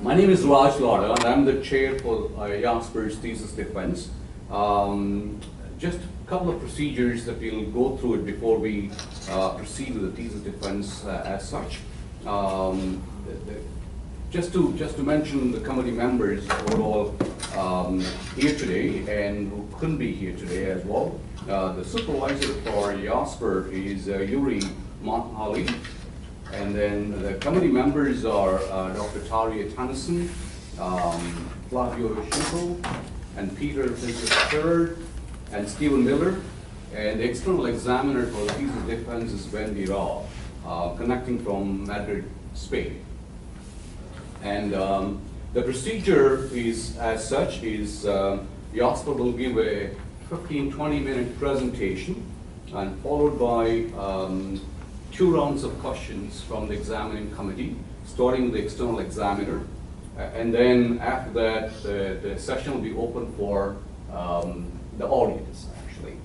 My name is Raj Lauda, and I'm the chair for Jasper's thesis defense. Just a couple of procedures that we'll go through it before we proceed with the thesis defense as such. Just to mention the committee members who are all here today and who couldn't be here today as well. The supervisor for Jasper is Yuri Monthali. And then the committee members are Dr. Taria Tennyson, Flavio Schimpel, and Peter Fischer, and Stephen Miller. And the external examiner for the thesis defense is Wendy Rao, connecting from Madrid, Spain. And the procedure is as such is Jasper will give a 15-20 minute presentation and followed by 2 rounds of questions from the examining committee, starting with the external examiner. And then after that, the session will be open for the audience, actually.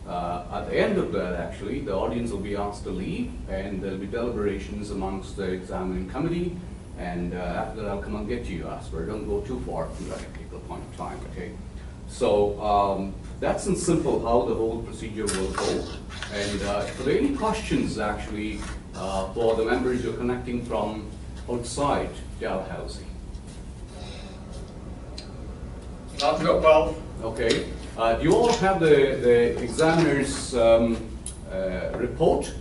At the end of that, actually, the audience will be asked to leave, and there'll be deliberations amongst the examining committee. And after that, I'll come and get you, Jasper. Don't go too far from that particular point of time, okay? So that's in simple how the whole procedure will go. And if there are any questions, actually, for the members who are connecting from outside Dalhousie? Not well. Okay. Do you all have the examiner's report?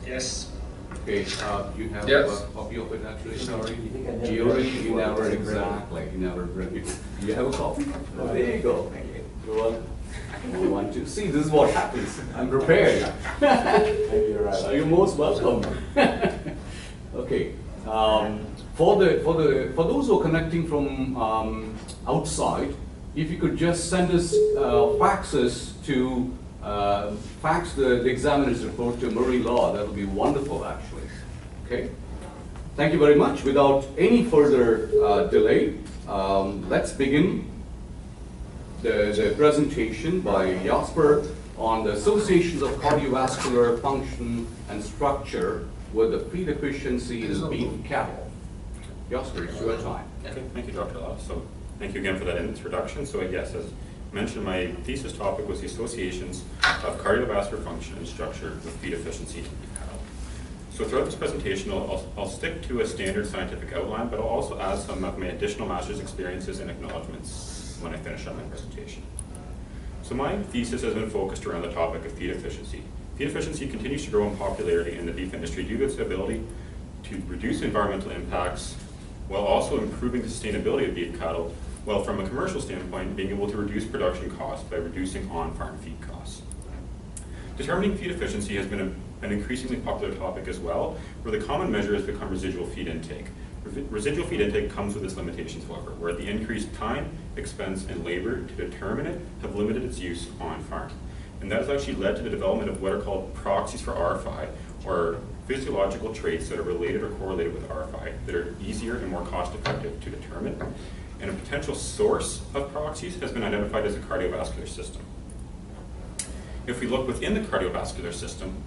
Yes. Okay. You have Yes. a copy of it, actually? Sorry. You never exactly. You never read it. You have a copy? Oh, there you go. Well, 1, 2. See, this is what happens. I'm prepared. You're most welcome. Okay. For those who are connecting from outside, if you could just send us faxes to fax the examiner's report to Murray Law, that would be wonderful, actually. Okay. Thank you very much. Without any further delay, let's begin the presentation by Jasper on the associations of cardiovascular function and structure with the feed deficiency in beef cattle. Jasper, it's your time. Okay, thank you, Dr. Lau. So thank you again for that introduction. So yes, as mentioned, my thesis topic was the associations of cardiovascular function and structure with feed deficiency in beef cattle. So throughout this presentation, I'll stick to a standard scientific outline, but I'll also add some of my additional master's experiences and acknowledgements when I finish on my presentation. So my thesis has been focused around the topic of feed efficiency. Feed efficiency continues to grow in popularity in the beef industry due to its ability to reduce environmental impacts while also improving the sustainability of beef cattle, while from a commercial standpoint, being able to reduce production costs by reducing on-farm feed costs. Determining feed efficiency has been an increasingly popular topic as well, where the common measure has become residual feed intake. Residual feed intake comes with its limitations, however, where the increased time, expense, and labor to determine it have limited its use on farm. And that has actually led to the development of what are called proxies for RFI, or physiological traits that are related or correlated with RFI that are easier and more cost-effective to determine. And a potential source of proxies has been identified as the cardiovascular system. If we look within the cardiovascular system,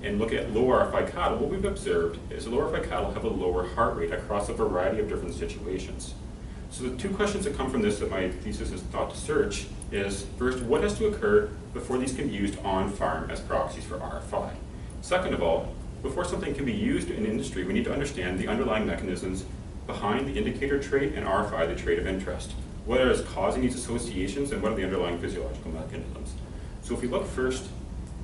and look at low RFI cattle, what we've observed is that low RFI cattle have a lower heart rate across a variety of different situations. So the 2 questions that come from this that my thesis is thought to search is, first, what has to occur before these can be used on farm as proxies for RFI? Second of all, before something can be used in industry, we need to understand the underlying mechanisms behind the indicator trait and RFI, the trait of interest. What is causing these associations and what are the underlying physiological mechanisms? So if we look first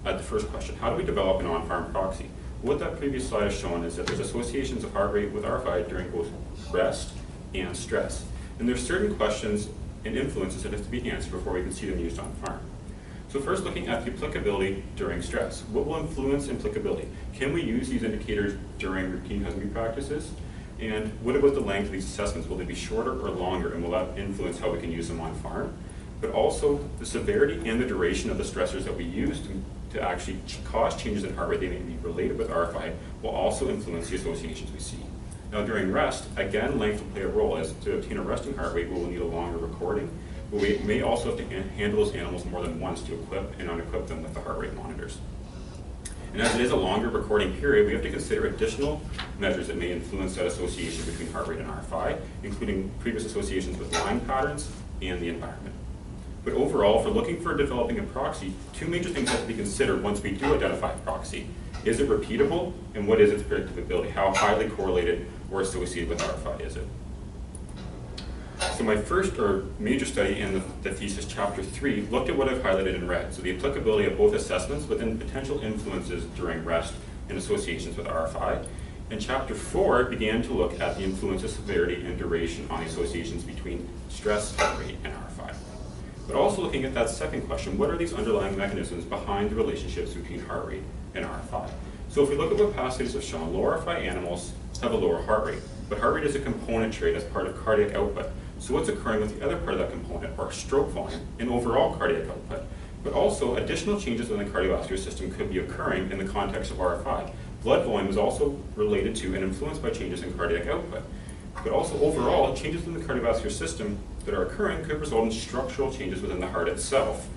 at the first question, how do we develop an on-farm proxy? What that previous slide has shown is that there's associations of heart rate with RFI during both rest and stress. And there's certain questions and influences that have to be answered before we can see them used on farm. So first, looking at the applicability during stress. What will influence applicability? Can we use these indicators during routine husbandry practices? And what about the length of these assessments? Will they be shorter or longer, and will that influence how we can use them on farm? But also the severity and the duration of the stressors that we use to actually cause changes in heart rate, they may be related with RFI, will also influence the associations we see. Now during rest, again, length will play a role, as to obtain a resting heart rate, we will need a longer recording, but we may also have to handle those animals more than once to equip and unequip them with the heart rate monitors. And as it is a longer recording period, we have to consider additional measures that may influence that association between heart rate and RFI, including previous associations with lying patterns and the environment. But overall, for looking for developing a proxy, two major things have to be considered once we do identify a proxy. Is it repeatable, and what is its predictability? How highly correlated or associated with RFI is it? So my first major study in the thesis, chapter 3, looked at what I've highlighted in red. So the applicability of both assessments within potential influences during rest and associations with RFI. And chapter 4 began to look at the influence of severity and duration on the associations between stress, heart rate, and RFI. But also looking at that second question, what are these underlying mechanisms behind the relationships between heart rate and RFI? So if we look at what past studies have shown, low RFI animals have a lower heart rate, but heart rate is a component trait as part of cardiac output. So what's occurring with the other part of that component are stroke volume and overall cardiac output. But also additional changes in the cardiovascular system could be occurring in the context of RFI. Blood volume is also related to and influenced by changes in cardiac output. But also overall, changes in the cardiovascular system that are occurring could result in structural changes within the heart itself.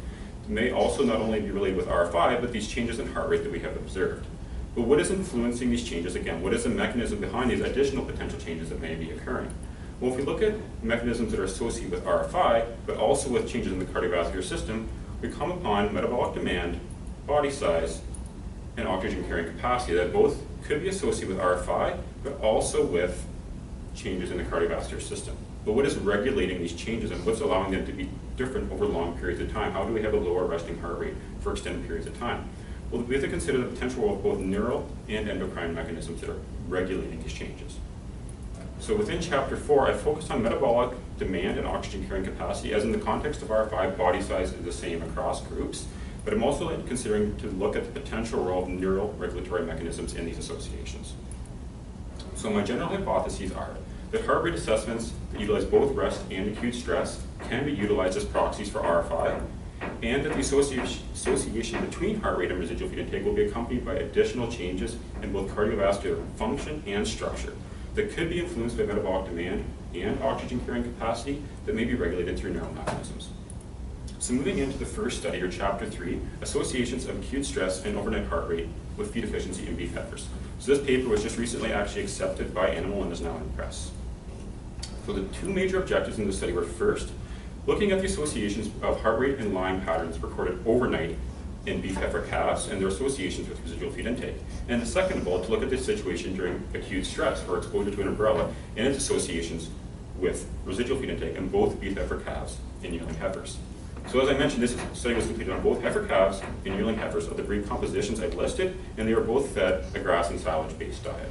It may also not only be related with RFI, but these changes in heart rate that we have observed. But what is influencing these changes again? What is the mechanism behind these additional potential changes that may be occurring? Well, if we look at mechanisms that are associated with RFI, but also with changes in the cardiovascular system, we come upon metabolic demand, body size, and oxygen carrying capacity that both could be associated with RFI, but also with changes in the cardiovascular system. But what is regulating these changes and what's allowing them to be different over long periods of time? How do we have a lower resting heart rate for extended periods of time? Well, we have to consider the potential role of both neural and endocrine mechanisms that are regulating these changes. So within chapter 4, I focused on metabolic demand and oxygen carrying capacity, as in the context of RFI, body size is the same across groups, but I'm also considering to look at the potential role of neural regulatory mechanisms in these associations. So my general hypotheses are that heart rate assessments that utilize both rest and acute stress can be utilized as proxies for RFI, and that the association between heart rate and residual feed intake will be accompanied by additional changes in both cardiovascular function and structure that could be influenced by metabolic demand and oxygen carrying capacity that may be regulated through neural mechanisms. So moving into the first study, or chapter 3, associations of acute stress and overnight heart rate with feed efficiency in beef heifers. So this paper was just recently actually accepted by Animal and is now in press. So the two major objectives in the study were, first, looking at the associations of heart rate and lying patterns recorded overnight in beef heifer calves and their associations with residual feed intake. And the second of all, to look at the situation during acute stress or exposure to an umbrella and its associations with residual feed intake in both beef heifer calves and yearling heifers. So as I mentioned, this study was completed on both heifer calves and yearling heifers of the breed compositions I've listed, and they were both fed a grass and silage-based diet.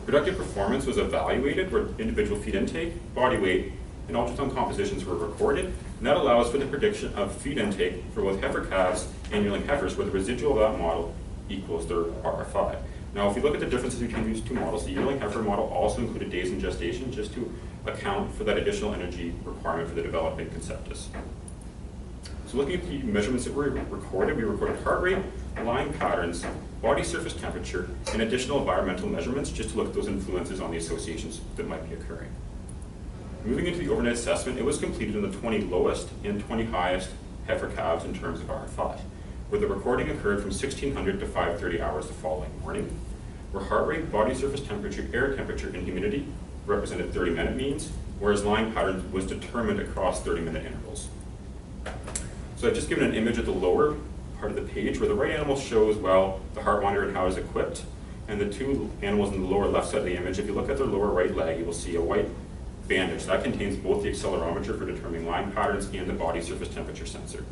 Productive performance was evaluated where individual feed intake, body weight, and ultrasound compositions were recorded, and that allows for the prediction of feed intake for both heifer calves and yearling heifers, where the residual of that model equals their RFI. Now, if we look at the differences between these two models, the yearling heifer model also included days in gestation just to account for that additional energy requirement for the developing conceptus. So looking at the measurements that were recorded, we recorded heart rate, lying patterns, body surface temperature, and additional environmental measurements just to look at those influences on the associations that might be occurring. Moving into the overnight assessment, it was completed in the 20 lowest and 20 highest heifer calves in terms of RFI, where the recording occurred from 1600 to 5:30 hours the following morning, where heart rate, body surface temperature, air temperature, and humidity represented 30-minute means, whereas lying pattern was determined across 30-minute intervals. So I've just given an image of the lower part of the page, where the right animal shows, well, the heart monitor and how it's equipped, and the two animals in the lower left side of the image, if you look at their lower right leg, you will see a white bandage. That contains both the accelerometer for determining lying patterns and the body surface temperature sensor.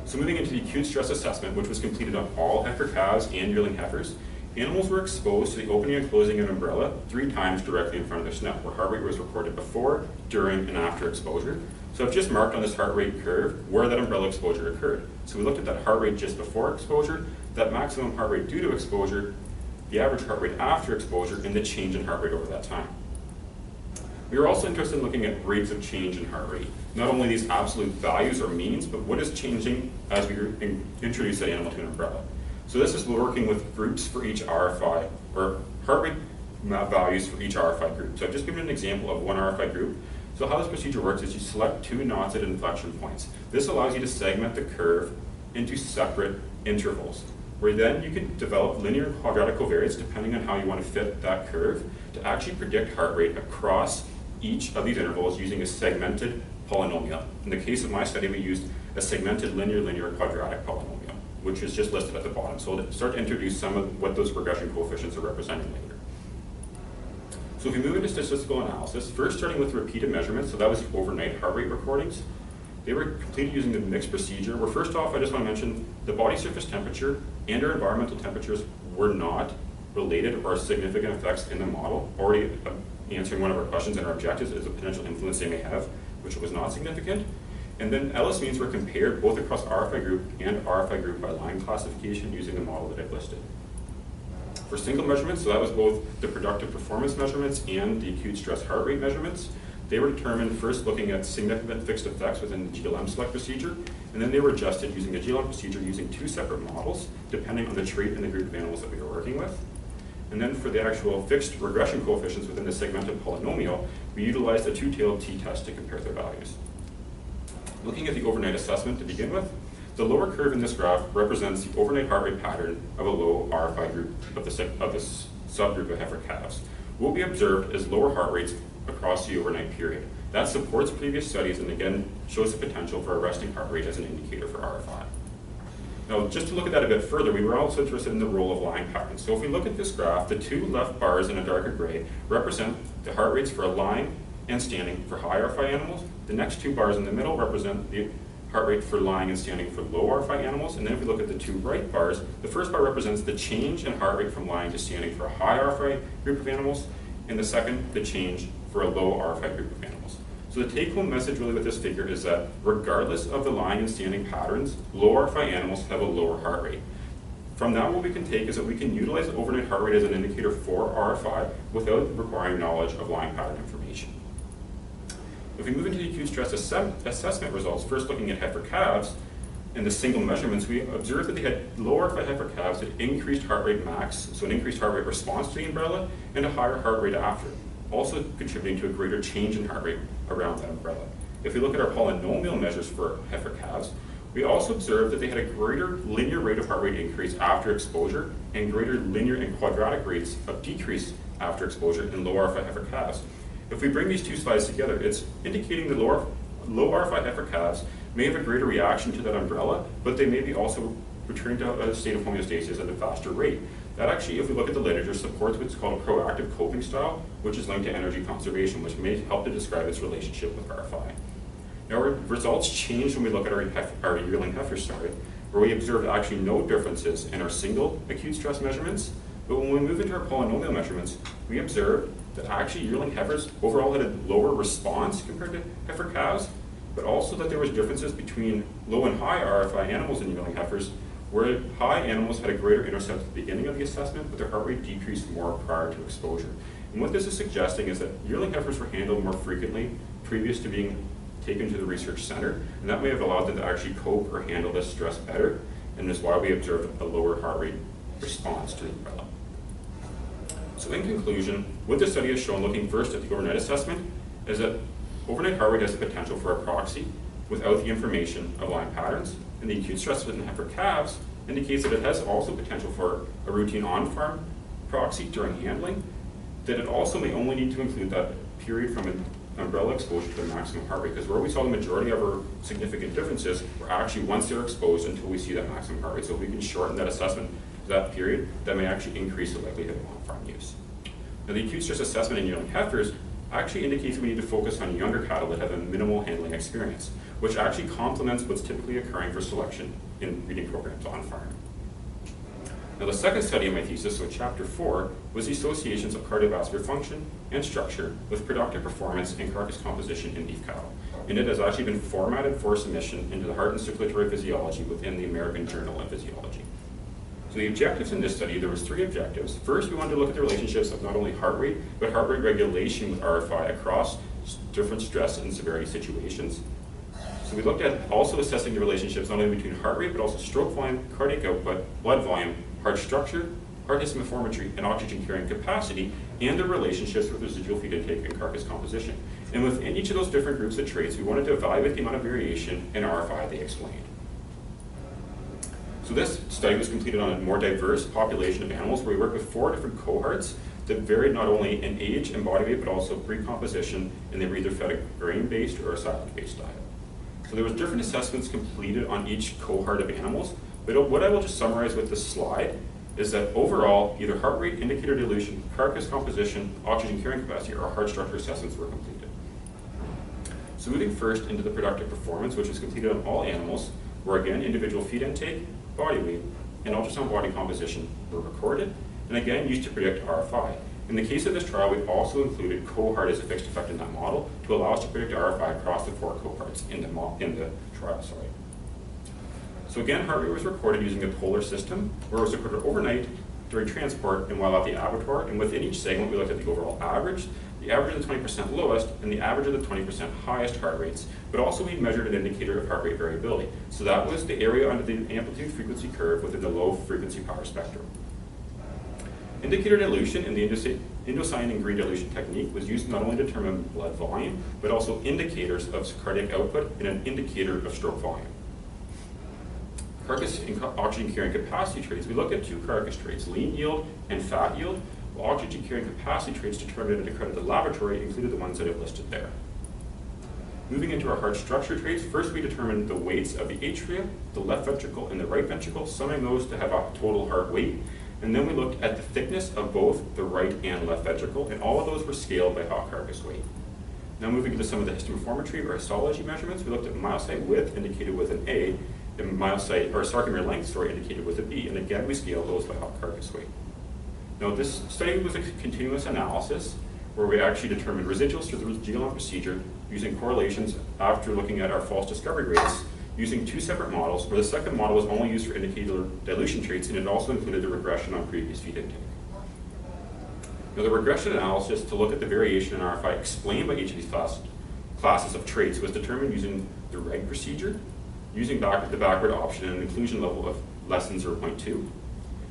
So moving into the acute stress assessment, which was completed on all heifer calves and yearling heifers, animals were exposed to the opening and closing of an umbrella 3 times directly in front of their snout, where heart rate was recorded before, during, and after exposure. So I've just marked on this heart rate curve where that umbrella exposure occurred. So we looked at that heart rate just before exposure, that maximum heart rate due to exposure, the average heart rate after exposure, and the change in heart rate over that time. We were also interested in looking at rates of change in heart rate. Not only these absolute values or means, but what is changing as we introduce that animal to an umbrella. So this is working with groups for each RFI, or heart rate values for each RFI group. So I've just given an example of one RFI group. So how this procedure works is you select 2 knots at inflection points. This allows you to segment the curve into separate intervals, where then you can develop linear and quadratic covariates depending on how you want to fit that curve to actually predict heart rate across each of these intervals using a segmented polynomial. In the case of my study, we used a segmented linear, quadratic polynomial, which is just listed at the bottom. So we'll start to introduce some of what those regression coefficients are representing later. So if we move into statistical analysis, first starting with repeated measurements, so that was the overnight heart rate recordings. They were completed using the mixed procedure, where first off, I just want to mention the body surface temperature and our environmental temperatures were not related or significant effects in the model. Already answering one of our questions and our objectives is the potential influence they may have, which was not significant. And then LS means were compared both across RFI group and RFI group by line classification using the model that I've listed. For single measurements, so that was both the productive performance measurements and the acute stress heart rate measurements. They were determined first looking at significant fixed effects within the GLM select procedure, and then they were adjusted using the GLM procedure using two separate models, depending on the trait and the group of animals that we were working with. And then for the actual fixed regression coefficients within the segmented polynomial, we utilized a two-tailed t-test to compare their values. Looking at the overnight assessment to begin with, the lower curve in this graph represents the overnight heart rate pattern of a low RFI group of this subgroup of heifer calves. What we observed is lower heart rates across the overnight period. That supports previous studies and again shows the potential for a resting heart rate as an indicator for RFI. Now, just to look at that a bit further, we were also interested in the role of lying patterns. So if we look at this graph, the two left bars in a darker gray represent the heart rates for lying and standing for high RFI animals. The next two bars in the middle represent the heart rate for lying and standing for low RFI animals. And then if we look at the two right bars, the first bar represents the change in heart rate from lying to standing for a high RFI group of animals, and the second, the change for a low RFI group of animals. So the take-home message really with this figure is that regardless of the lying and standing patterns, low RFI animals have a lower heart rate. From that, what we can take is that we can utilize overnight heart rate as an indicator for RFI without requiring knowledge of lying pattern information. If we move into the acute stress assessment results, first looking at heifer calves, in the single measurements, we observed that they had lower RFI heifer calves that increased heart rate max, so an increased heart rate response to the umbrella, and a higher heart rate after, also contributing to a greater change in heart rate around that umbrella. If we look at our polynomial measures for heifer calves, we also observed that they had a greater linear rate of heart rate increase after exposure and greater linear and quadratic rates of decrease after exposure in low RFI heifer calves. If we bring these two slides together, it's indicating that low RFI heifer calves may have a greater reaction to that umbrella, but they may be also returning to a state of homeostasis at a faster rate. That actually, if we look at the literature, supports what's called a proactive coping style, which is linked to energy conservation, which may help to describe its relationship with RFI. Now, our results change when we look at our yearling heifers, where we observed actually no differences in our single acute stress measurements, but when we move into our polynomial measurements, we observed that actually yearling heifers overall had a lower response compared to heifer calves, but also that there was differences between low and high RFI animals in yearling heifers, where high animals had a greater intercept at the beginning of the assessment, but their heart rate decreased more prior to exposure. And what this is suggesting is that yearling heifers were handled more frequently previous to being taken to the research center, and that may have allowed them to actually cope or handle this stress better, and is why we observed a lower heart rate response to the umbrella. So in conclusion, what this study has shown, looking first at the overnight assessment, is that overnight heart rate has the potential for a proxy without the information of lying patterns, and the acute stress within heifer calves indicates that it has also potential for a routine on-farm proxy during handling, that it also may only need to include that period from an umbrella exposure to their maximum heart rate, because where we saw the majority of our significant differences were actually once they're exposed until we see that maximum heart rate. So if we can shorten that assessment to that period, that may actually increase the likelihood of on-farm use. Now, the acute stress assessment in yearling heifers actually indicates we need to focus on younger cattle that have a minimal handling experience, which actually complements what's typically occurring for selection in breeding programs on farm. Now, the second study of my thesis, so chapter 4, was the associations of cardiovascular function and structure with productive performance and carcass composition in beef cattle. And it has actually been formatted for submission into the Heart and Circulatory Physiology within the American Journal of Physiology. So the objectives in this study, there was 3 objectives. First, we wanted to look at the relationships of not only heart rate, but heart rate regulation with RFI across different stress and severity situations. So we looked at also assessing the relationships not only between heart rate, but also stroke volume, cardiac output, blood volume, heart structure, heart histomorphometry, and oxygen carrying capacity, and their relationships with residual feed intake and carcass composition. And within each of those different groups of traits, we wanted to evaluate the amount of variation in RFI they explained. So So this study was completed on a more diverse population of animals where we worked with 4 different cohorts that varied not only in age and body weight, but also breed composition, and they were either fed a grain-based or a silage-based diet. So there was different assessments completed on each cohort of animals, but what I will just summarize with this slide is that overall, either heart rate, indicator dilution, carcass composition, oxygen carrying capacity, or heart structure assessments were completed. So moving first into the productive performance, which was completed on all animals, where again, individual feed intake, body weight, and ultrasound body composition were recorded, and again, used to predict RFI. In the case of this trial, we also included cohort as a fixed effect in that model to allow us to predict RFI across the 4 cohorts in the trial. So again, heart rate was recorded using a polar system, where it was recorded overnight, during transport, and while at the abattoir. And within each segment, we looked at the overall average, the average of the 20% lowest, and the average of the 20% highest heart rates. But also we measured an indicator of heart rate variability. So that was the area under the amplitude frequency curve within the low frequency power spectrum. Indicator dilution in the indocyanine green dilution technique was used not only to determine blood volume, but also indicators of cardiac output and an indicator of stroke volume. Carcass and oxygen carrying capacity traits, we looked at 2 carcass traits, lean yield and fat yield, while oxygen carrying capacity traits determined in an accredited laboratory included the ones that I've listed there. Moving into our heart structure traits, first we determined the weights of the atria, the left ventricle, and the right ventricle, summing those to have a total heart weight. And then we looked at the thickness of both the right and left ventricle, and all of those were scaled by hot carcass weight. Now moving into some of the histometry or histology measurements, we looked at myocyte width, indicated with an A, and myocyte or sarcomere length, indicated with a B, and again we scaled those by hot carcass weight. Now this study was a continuous analysis where we actually determined residuals through the GLM procedure using correlations after looking at our false discovery rates using 2 separate models, where the second model was only used for indicator dilution traits, and it also included the regression on previous feed intake. Now the regression analysis to look at the variation in RFI explained by each of these classes of traits was determined using the reg procedure, using the backward option and an inclusion level of less than 0.2,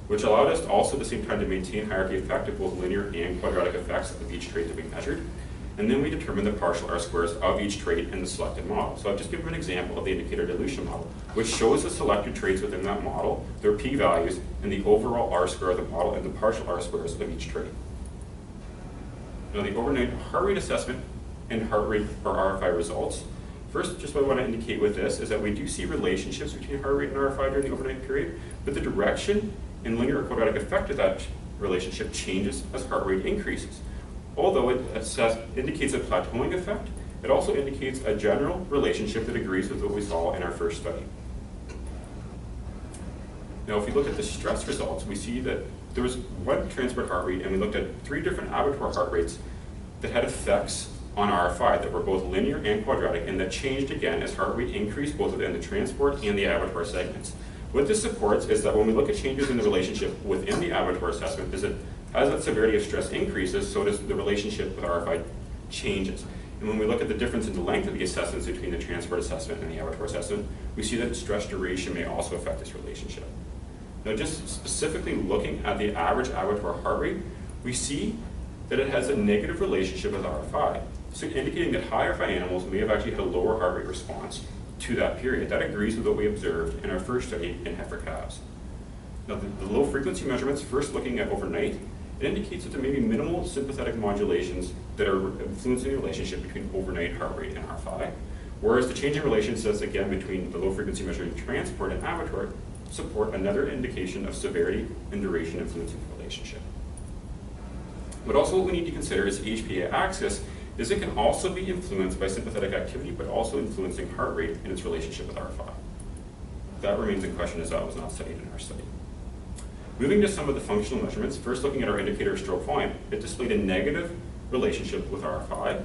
which allowed us also at the same time to maintain hierarchy effect of both linear and quadratic effects of each trait that we measured. And then we determined the partial R-squares of each trait in the selected model. So I've just given an example of the indicator dilution model, which shows the selected traits within that model, their p-values, and the overall R-square of the model and the partial R-squares of each trait. Now the overnight heart rate assessment and heart rate or RFI results. First, just what I want to indicate with this is that we do see relationships between heart rate and RFI during the overnight period, but the direction and linear or quadratic effect of that relationship changes as heart rate increases. Although it indicates a plateauing effect, it also indicates a general relationship that agrees with what we saw in our first study. Now, if we look at the stress results, we see that there was 1 transport heart rate, and we looked at 3 different abattoir heart rates that had effects on RFI that were both linear and quadratic, and that changed again as heart rate increased both within the transport and the abattoir segments. What this supports is that when we look at changes in the relationship within the abattoir assessment, is that as that severity of stress increases, so does the relationship with RFI changes. And when we look at the difference in the length of the assessments between the transport assessment and the abattoir assessment, we see that stress duration may also affect this relationship. Now, just specifically looking at the average abattoir heart rate, we see that it has a negative relationship with RFI, so indicating that high RFI animals may have actually had a lower heart rate response to that period. That agrees with what we observed in our first study in heifer calves. Now, the low frequency measurements, first looking at overnight, it indicates that there may be minimal sympathetic modulations that are influencing the relationship between overnight heart rate and RFI, whereas the change in relationships, again, between the low frequency measuring transport and abattoir support another indication of severity and duration influencing the relationship. But also what we need to consider is the HPA axis is it can also be influenced by sympathetic activity, but also influencing heart rate and its relationship with RFI. That remains in question as that was not studied in our study. Moving to some of the functional measurements, first looking at our indicator of stroke volume, it displayed a negative relationship with RFI.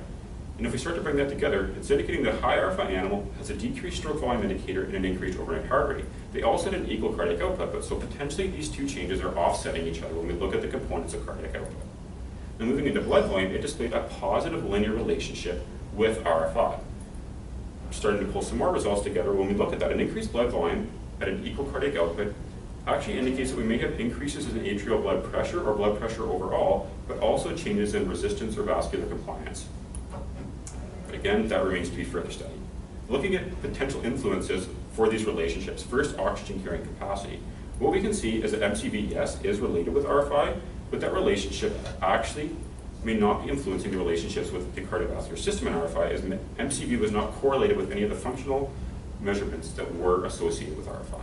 And if we start to bring that together, it's indicating that a high RFI animal has a decreased stroke volume indicator and an increased overnight heart rate. They also had an equal cardiac output, but so potentially these 2 changes are offsetting each other when we look at the components of cardiac output. Now moving into blood volume, it displayed a positive linear relationship with RFI. Starting to pull some more results together, when we look at that, an increased blood volume at an equal cardiac output actually indicates that we may have increases in atrial blood pressure or blood pressure overall, but also changes in resistance or vascular compliance. But again, that remains to be further studied. Looking at potential influences for these relationships. First, oxygen carrying capacity. What we can see is that MCV, yes, is related with RFI, but that relationship actually may not be influencing the relationships with the cardiovascular system in RFI, as MCV was not correlated with any of the functional measurements that were associated with RFI.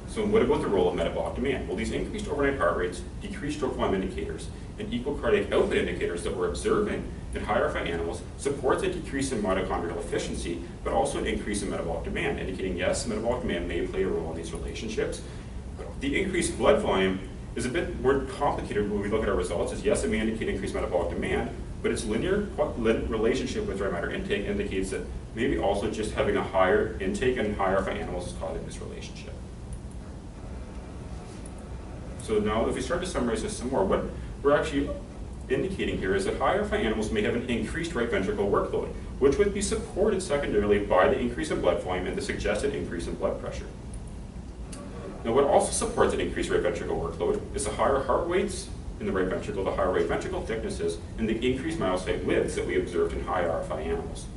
So what about the role of metabolic demand? Well, these increased overnight heart rates, decreased stroke volume indicators, and equal cardiac output indicators that we're observing in high RFI animals supports a decrease in mitochondrial efficiency, but also an increase in metabolic demand, indicating yes, metabolic demand may play a role in these relationships. The increased blood volume is a bit more complicated when we look at our results, is yes, it may indicate increased metabolic demand, but its linear relationship with dry matter intake indicates that maybe also just having a higher intake in high RFI animals is causing this relationship. So now if we start to summarize this some more, what we're actually indicating here is that high RFI animals may have an increased right ventricle workload, which would be supported secondarily by the increase in blood volume and the suggested increase in blood pressure. Now what also supports an increased right ventricle workload is the higher heart weights in the right ventricle, the higher right ventricle thicknesses, and the increased myocyte widths that we observed in high RFI animals.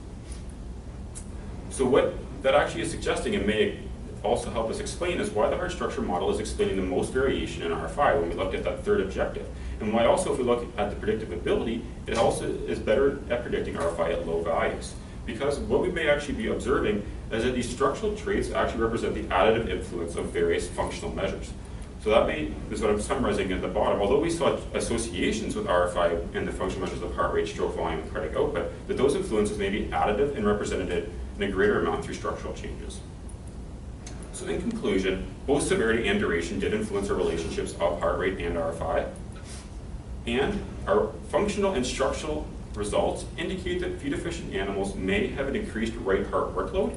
So what that actually is suggesting, and may also help us explain, is why the heart structure model is explaining the most variation in RFI when we looked at that third objective. And why also, if we look at the predictive ability, it also is better at predicting RFI at low values. Because what we may actually be observing is that these structural traits actually represent the additive influence of various functional measures. So that is what I'm summarizing at the bottom. Although we saw associations with RFI and the functional measures of heart rate, stroke volume, and cardiac output, that those influences may be additive and represented in a greater amount through structural changes. So in conclusion, both severity and duration did influence our relationships of heart rate and RFI. And our functional and structural results indicate that feed-efficient animals may have an increased right heart workload,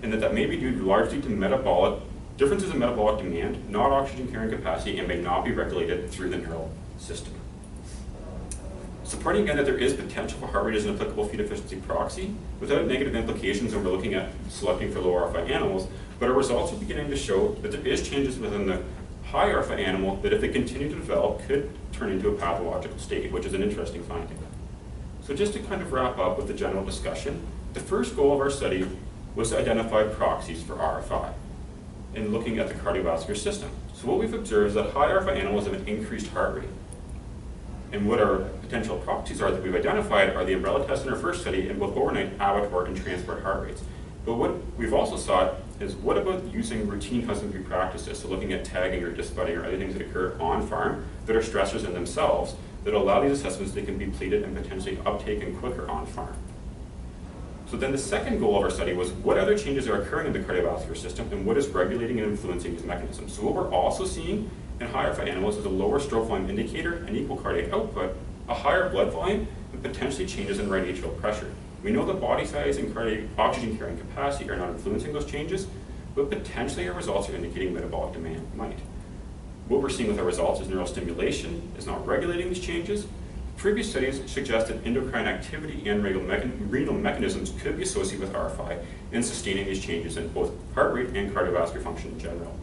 and that may be due largely to differences in metabolic demand, not oxygen carrying capacity, and may not be regulated through the neural system. Supporting again that there is potential for heart rate as an applicable feed efficiency proxy without negative implications when we're looking at selecting for low RFI animals, but our results are beginning to show that there is changes within the high RFI animal that if they continue to develop could turn into a pathological state, which is an interesting finding. So just to kind of wrap up with the general discussion, the first goal of our study was to identify proxies for RFI in looking at the cardiovascular system. So what we've observed is that high RFI animals have an increased heart rate. And what our potential proxies are that we've identified are the umbrella test in our first study in both overnight, abattoir, and transport heart rates. But what we've also sought is what about using routine husbandry practices, so looking at tagging or disbudding or other things that occur on farm that are stressors in themselves that allow these assessments that can be pleated and potentially uptaken quicker on farm. So then the second goal of our study was what other changes are occurring in the cardiovascular system and what is regulating and influencing these mechanisms. So what we're also seeing in high RFI animals is a lower stroke volume indicator and equal cardiac output, a higher blood volume, and potentially changes in right atrial pressure. We know that body size and cardiac oxygen carrying capacity are not influencing those changes, but potentially our results are indicating metabolic demand might. What we're seeing with our results is neural stimulation is not regulating these changes. Previous studies suggested endocrine activity and renal mechanisms could be associated with RFI in sustaining these changes in both heart rate and cardiovascular function in general.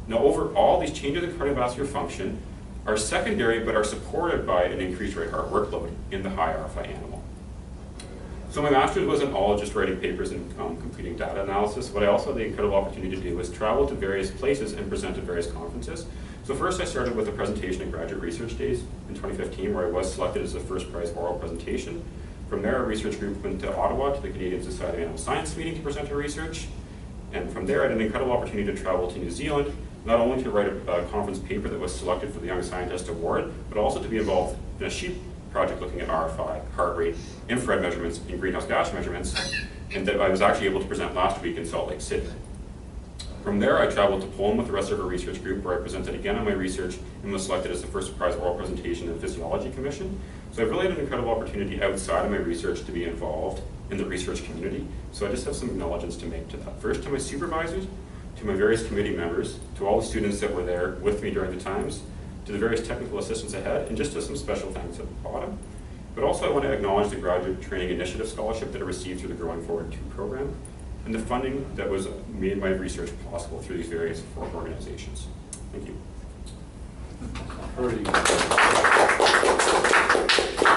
Now overall, these changes in cardiovascular function are secondary but are supported by an increased right heart workload in the high RFI animal. So my master's wasn't all just writing papers and completing data analysis. What I also had the incredible opportunity to do was travel to various places and present at various conferences. So first I started with a presentation at Graduate Research Days in 2015 where I was selected as the first prize oral presentation. From there, our research group went to Ottawa to the Canadian Society of Animal Science meeting to present our research. And from there, I had an incredible opportunity to travel to New Zealand, not only to write a conference paper that was selected for the Young Scientist Award, but also to be involved in a sheep project looking at RFI, heart rate, infrared measurements, and greenhouse gas measurements, and that I was actually able to present last week in Salt Lake City. From there, I traveled to Poland with the rest of our research group where I presented again on my research and was selected as the first prize oral presentation in the Physiology Commission. So I've really had an incredible opportunity outside of my research to be involved in the research community. So I just have some acknowledgements to make to that. First, to my supervisors, to my various committee members, to all the students that were there with me during the times, to the various technical assistants I had, and just to some special thanks at the bottom. But also I want to acknowledge the Graduate Training Initiative Scholarship that I received through the Growing Forward 2 program, and the funding that was made my research possible through these various organizations. Thank you.